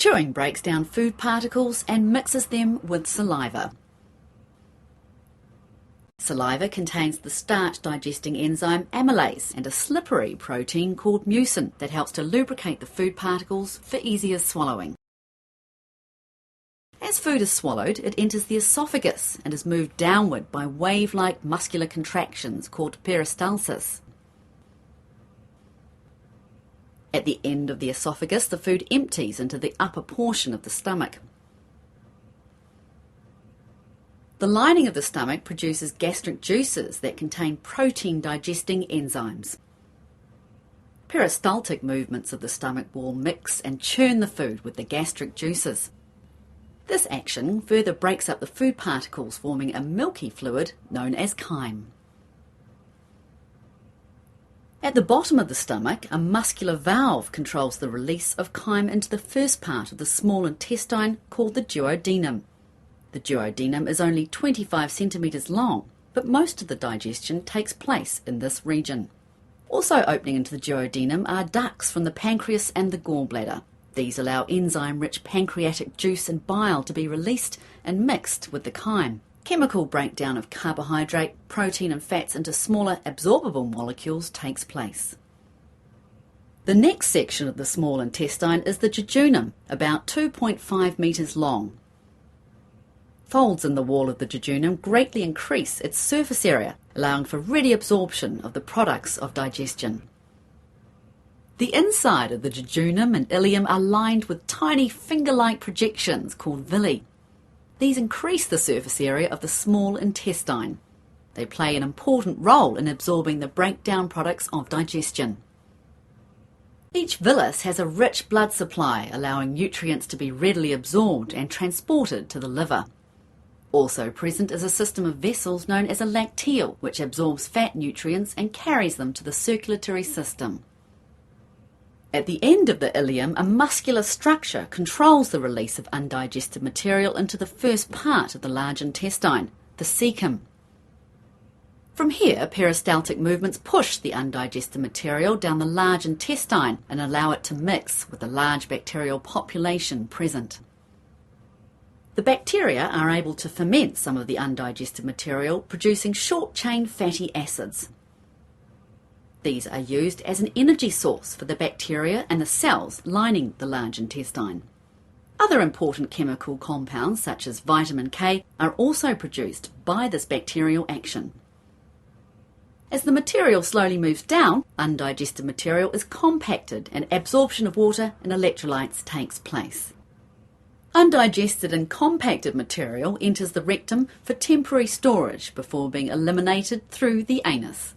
Chewing breaks down food particles and mixes them with saliva. Saliva contains the starch-digesting enzyme amylase and a slippery protein called mucin that helps to lubricate the food particles for easier swallowing. As food is swallowed, it enters the esophagus and is moved downward by wave-like muscular contractions called peristalsis. At the end of the esophagus, the food empties into the upper portion of the stomach. The lining of the stomach produces gastric juices that contain protein-digesting enzymes. Peristaltic movements of the stomach wall mix and churn the food with the gastric juices. This action further breaks up the food particles, forming a milky fluid known as chyme. At the bottom of the stomach, a muscular valve controls the release of chyme into the first part of the small intestine called the duodenum. The duodenum is only 25 centimetres long, but most of the digestion takes place in this region. Also opening into the duodenum are ducts from the pancreas and the gallbladder. These allow enzyme-rich pancreatic juice and bile to be released and mixed with the chyme. Chemical breakdown of carbohydrate, protein and fats into smaller absorbable molecules takes place. The next section of the small intestine is the jejunum, about 2.5 metres long. Folds in the wall of the jejunum greatly increase its surface area, allowing for ready absorption of the products of digestion. The inside of the jejunum and ileum are lined with tiny finger-like projections called villi. These increase the surface area of the small intestine. They play an important role in absorbing the breakdown products of digestion. Each villus has a rich blood supply, allowing nutrients to be readily absorbed and transported to the liver. Also present is a system of vessels known as a lacteal, which absorbs fat nutrients and carries them to the circulatory system. At the end of the ileum, a muscular structure controls the release of undigested material into the first part of the large intestine, the cecum. From here, peristaltic movements push the undigested material down the large intestine and allow it to mix with the large bacterial population present. The bacteria are able to ferment some of the undigested material, producing short-chain fatty acids. These are used as an energy source for the bacteria and the cells lining the large intestine. Other important chemical compounds, such as vitamin K, are also produced by this bacterial action. As the material slowly moves down, undigested material is compacted and absorption of water and electrolytes takes place. Undigested and compacted material enters the rectum for temporary storage before being eliminated through the anus.